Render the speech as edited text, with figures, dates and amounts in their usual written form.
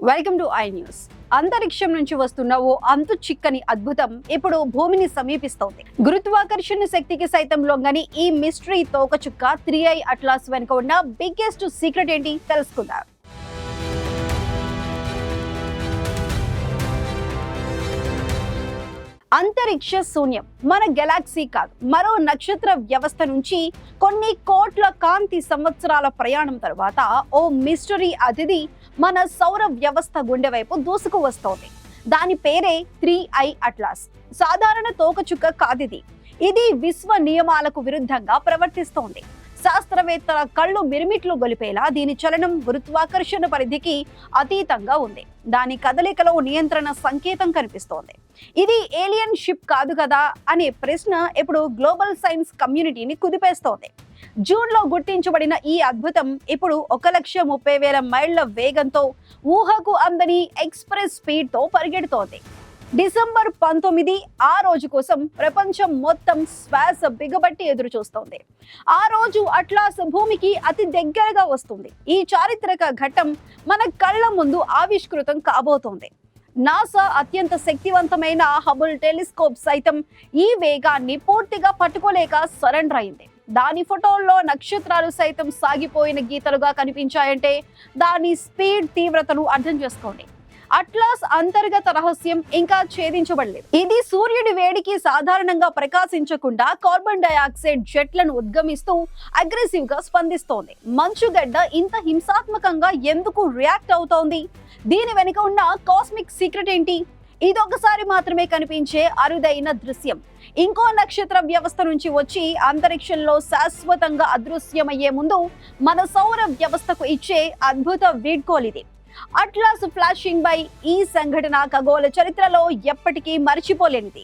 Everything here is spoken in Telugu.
Welcome to I news. అంతరిక్షం నుంచి వస్తున్న ఓ అంతు చిక్కని అద్భుతం ఇప్పుడు భూమిని సమీపిస్తోంది. గురుత్వాకర్షణ శక్తికి సైతం లొంగని ఈ మిస్టరీ తోకచుక్క 3i అట్లాస్ వెనుక ఉన్న బిగ్గెస్ట్ సీక్రెట్ ఏంటి తెలుసుకుందాం. అంతరిక్ష శూన్యం మన గెలాక్సీ కాదు, మరో నక్షత్ర వ్యవస్థ నుంచి కొన్ని కోట్ల కాంతి సంవత్సరాల ప్రయాణం తర్వాత ఓ మిస్టరీ అతిథి మన సౌర వ్యవస్థ గుండె వైపు దూసుకు వస్తోంది. దాని పేరే 3i అట్లాస్. సాధారణ తోకచుక్క కాదిది. ఇది విశ్వ నియమాలకు విరుద్ధంగా ప్రవర్తిస్తోంది. శాస్త్రవేత్తల కళ్ళు మిరుమిట్లు గొలిపేలా దీని చలనం గురుత్వాకర్షణ పరిధికి అతీతంగా ఉంది. దాని కదలికలో నియంత్రణ సంకేతం కనిపిస్తోంది. ఇది ఏలియన్ షిప్ కాదు కదా అనే ప్రశ్న ఇప్పుడు గ్లోబల్ సైన్స్ కమ్యూనిటీని కుదిపేస్తోంది. జూన్ లో గుర్తించబడిన ఈ అద్భుతం ఇప్పుడు 1,30,000 మైళ్ల వేగంతో ఊహకు అందని ఎక్స్ప్రెస్ స్పీడ్ తో పరిగెడుతోంది. డిసెంబర్ 19 ఆ రోజు కోసం ప్రపంచం మొత్తం శ్వాస బిగబట్టి ఎదురు చూస్తోంది. ఆ రోజు అట్లాస్ భూమికి అతి దగ్గరగా వస్తుంది. ఈ చారిత్రక ఘట్టం మన కళ్ళ ముందు ఆవిష్కృతం కాబోతోంది. నాసా అత్యంత శక్తివంతమైన హబుల్ టెలిస్కోప్ సైతం ఈ వేగాన్ని పూర్తిగా పట్టుకోలేక సరెండర్ అయింది. దాని ఫోటోల్లో నక్షత్రాలు సైతం సాగిపోయిన గీతలుగా కనిపించాయంటే దాని స్పీడ్ తీవ్రతను అర్థం చేసుకోండి. అట్లాస్ అంతర్గత రహస్యం ఇంకా ఛేదించబడలేదు. ఇది సూర్యుడి వేడికి సాధారణంగా ప్రకాశించకుండా కార్బన్ డయాక్సైడ్ జెట్లను ఉద్గమిస్తూ అగ్రెసివ్ గా స్పందిస్తోంది. మంచుగడ్డ ఇంత హింసాత్మకంగా ఎందుకు రియాక్ట్ అవుతోంది? దీని వెనుక ఉన్న కాస్మిక్ సీక్రెట్ ఏంటి? ఇదొకసారి మాత్రమే కనిపించే అరుదైన దృశ్యం. ఇంకో నక్షత్ర వ్యవస్థ నుంచి వచ్చి అంతరిక్షంలో శాశ్వతంగా అదృశ్యమయ్యే ముందు మన సౌర వ్యవస్థకు ఇచ్చే అద్భుత వీడ్కోలిది. అట్లాస్ ఫ్లాషింగ్ బై ఈ సంఘటన ఖగోళ చరిత్రలో ఎప్పటికీ మర్చిపోలేనిది.